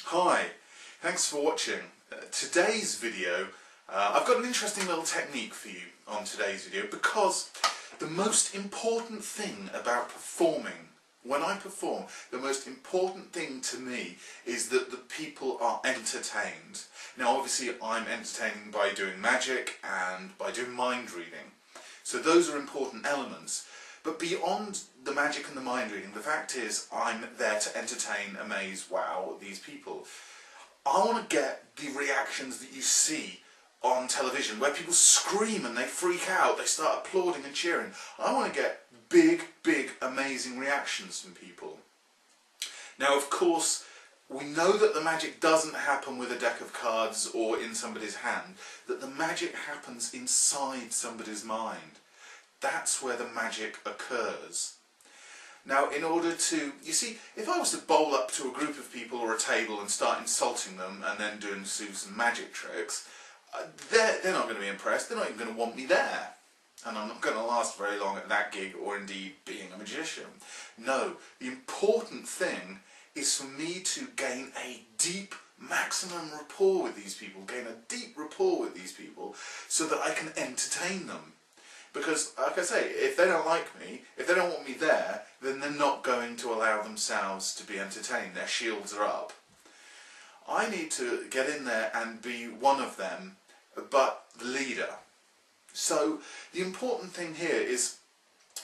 Hi, thanks for watching. Today's video, I've got an interesting little technique for you on today's video, because the most important thing about performing, when I perform, the most important thing to me is that the people are entertained. Now obviously I'm entertaining by doing magic and by doing mind reading, so those are important elements. But beyond the magic and the mind reading, the fact is I'm there to entertain, amaze, wow these people. I want to get the reactions that you see on television, where people scream and they freak out, they start applauding and cheering. I want to get big, amazing reactions from people. Now of course, we know that the magic doesn't happen with a deck of cards or in somebody's hand, that the magic happens inside somebody's mind. That's where the magic occurs. Now in order to, you see, if I was to bowl up to a group of people or a table and start insulting them and then doing some magic tricks, they're not going to be impressed, they're not even going to want me there. And I'm not going to last very long at that gig or indeed being a magician. No, the important thing is for me to gain a deep maximum rapport with these people, gain a deep rapport with these people so that I can entertain them. Because, like I say, if they don't like me, if they don't want me there, then they're not going to allow themselves to be entertained. Their shields are up. I need to get in there and be one of them, but the leader. So, the important thing here is,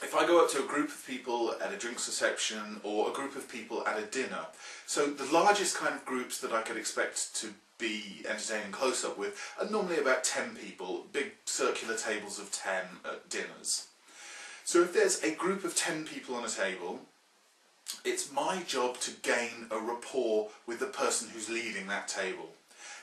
if I go up to a group of people at a drinks reception or a group of people at a dinner, so the largest kind of groups that I could expect to be entertaining close up with are normally about 10 people, big circular tables of 10 at dinners. So if there's a group of 10 people on a table, it's my job to gain a rapport with the person who's leading that table.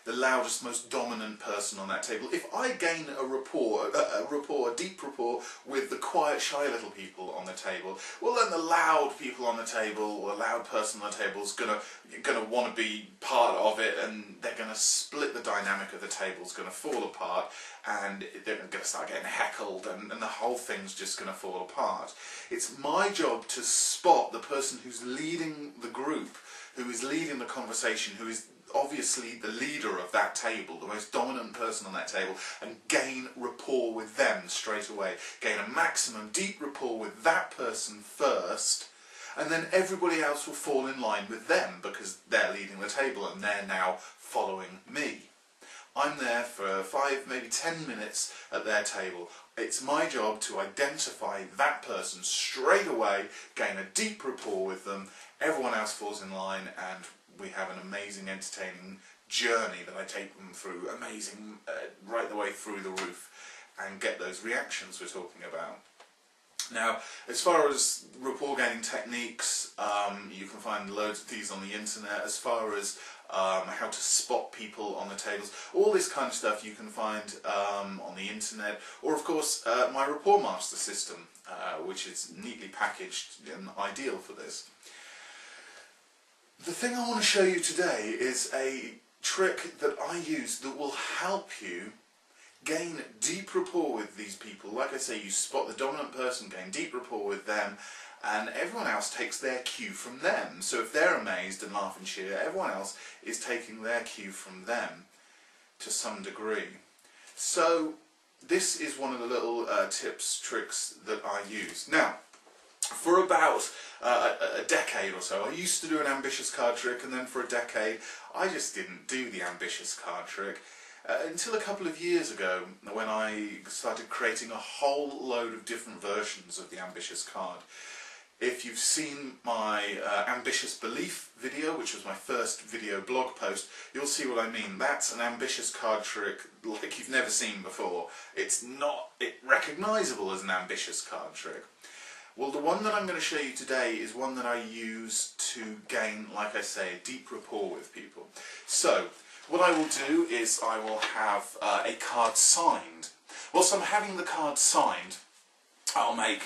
The loudest, most dominant person on that table. If I gain a deep rapport with the quiet, shy little people on the table, well then the loud people on the table, or the loud person on the table is gonna want to be part of it, and they're gonna split the dynamic of the table, is gonna fall apart, and they're gonna start getting heckled, and the whole thing's just gonna fall apart. It's my job to spot the person who's leading the group, who is leading the conversation, who is obviously the leader of that table, the most dominant person on that table, and gain rapport with them straight away. Gain a maximum deep rapport with that person first, and then everybody else will fall in line with them because they're leading the table and they're now following me. I'm there for 5, maybe 10 minutes at their table. It's my job to identify that person straight away, gain a deep rapport with them, everyone else falls in line, and we have an amazing, entertaining journey that I take them through, amazing, right the way through the roof, and get those reactions we're talking about. Now, as far as rapport gaining techniques, you can find loads of these on the internet. As far as how to spot people on the tables, all this kind of stuff you can find on the internet, or of course my Rapport Master system, which is neatly packaged and ideal for this. The thing I want to show you today is a trick that I use that will help you gain deep rapport with these people. Like I say, you spot the dominant person, gain deep rapport with them, and everyone else takes their cue from them. So if they're amazed and laugh and cheer, everyone else is taking their cue from them to some degree. So this is one of the little tips, tricks that I use. Now, for about a decade or so, I used to do an ambitious card trick, and then for a decade I just didn't do the ambitious card trick until a couple of years ago, when I started creating a whole load of different versions of the ambitious card. If you've seen my ambitious belief video, which was my first video blog post, you'll see what I mean. That's an ambitious card trick like you've never seen before. It's not recognisable as an ambitious card trick. Well, the one that I'm going to show you today is one that I use to gain, like I say, a deep rapport with people. So, what I will do is I will have a card signed. Whilst I'm having the card signed, I'll make,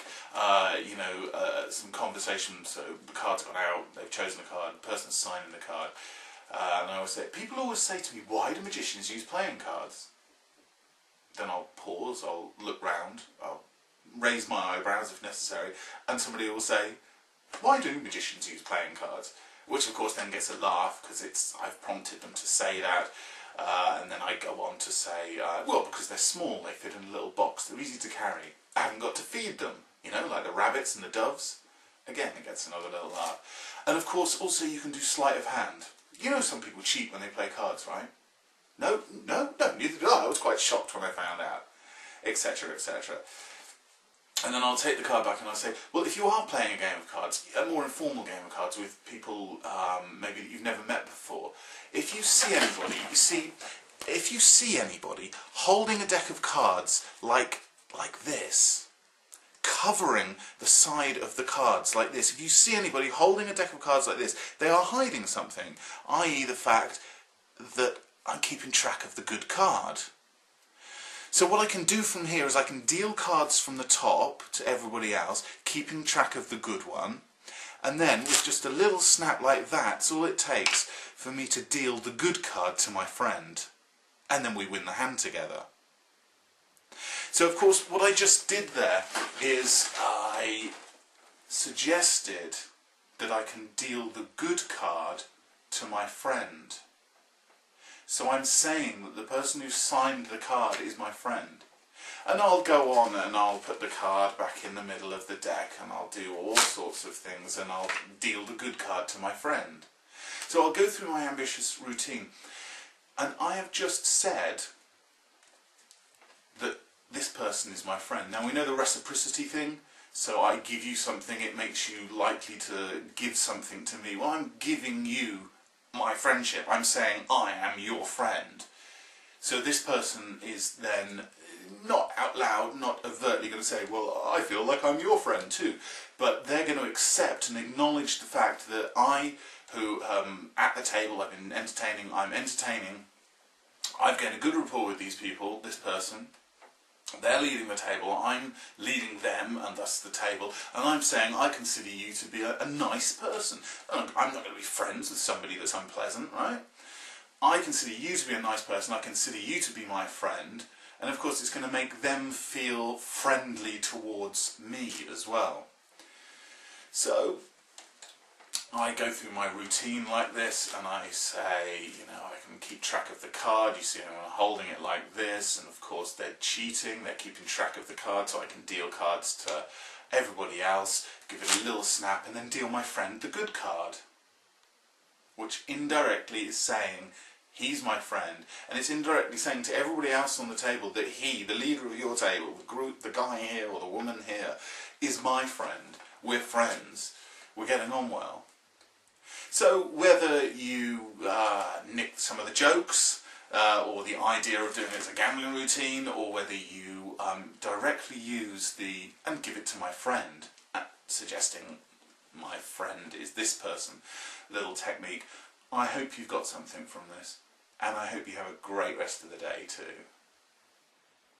some conversation. So the card's gone out, they've chosen a card, the person's signing the card. And I always say, people always say to me, why do magicians use playing cards? Then I'll pause, I'll look round, I'll raise my eyebrows if necessary, and somebody will say, why do magicians use playing cards? which of course then gets a laugh because I've prompted them to say that, and then I go on to say, well, because they're small, they fit in a little box, they're easy to carry. I haven't got to feed them, you know, like the rabbits and the doves. Again, it gets another little laugh. And of course, also you can do sleight of hand. You know some people cheat when they play cards, right? No, neither did I. I was quite shocked when I found out, etc., etc. And then I'll take the card back and I'll say, well, if you are playing a game of cards, a more informal game of cards with people maybe that you've never met before, if you see anybody, if you see anybody holding a deck of cards like this, covering the side of the cards like this, if you see anybody holding a deck of cards like this, they are hiding something, i.e. the fact that I'm keeping track of the good card. So what I can do from here is I can deal cards from the top to everybody else, keeping track of the good one, and then with just a little snap like that, that's all it takes for me to deal the good card to my friend. And then we win the hand together. So of course what I just did there is I suggested that I can deal the good card to my friend. So I'm saying that the person who signed the card is my friend. And I'll go on and I'll put the card back in the middle of the deck and I'll do all sorts of things and I'll deal the good card to my friend. So I'll go through my ambitious routine. And I have just said that this person is my friend. Now we know the reciprocity thing. So I give you something, it makes you likely to give something to me. Well, I'm giving you my friendship. I'm saying I am your friend. So this person is then not out loud, not overtly going to say, well, I feel like I'm your friend too. But they're going to accept and acknowledge the fact that I, who at the table I've been entertaining, I've gained a good rapport with these people, this person. They're leading the table, I'm leading them and thus the table, and I'm saying I consider you to be a nice person. I'm not going to be friends with somebody that's unpleasant, right? I consider you to be a nice person, I consider you to be my friend, and of course it's going to make them feel friendly towards me as well. So I go through my routine like this and I say, you know, I can keep track of the card, you see I'm holding it like this, and of course they're cheating, they're keeping track of the card, so I can deal cards to everybody else, give it a little snap, and then deal my friend the good card. Which indirectly is saying, he's my friend, and it's indirectly saying to everybody else on the table that he, the leader of your table, the group, the guy here or the woman here, is my friend. We're friends. We're getting on well. So whether you nick some of the jokes, or the idea of doing it as a gambling routine, or whether you directly use and give it to my friend, suggesting my friend is this person, little technique, I hope you've got something from this, and I hope you have a great rest of the day too.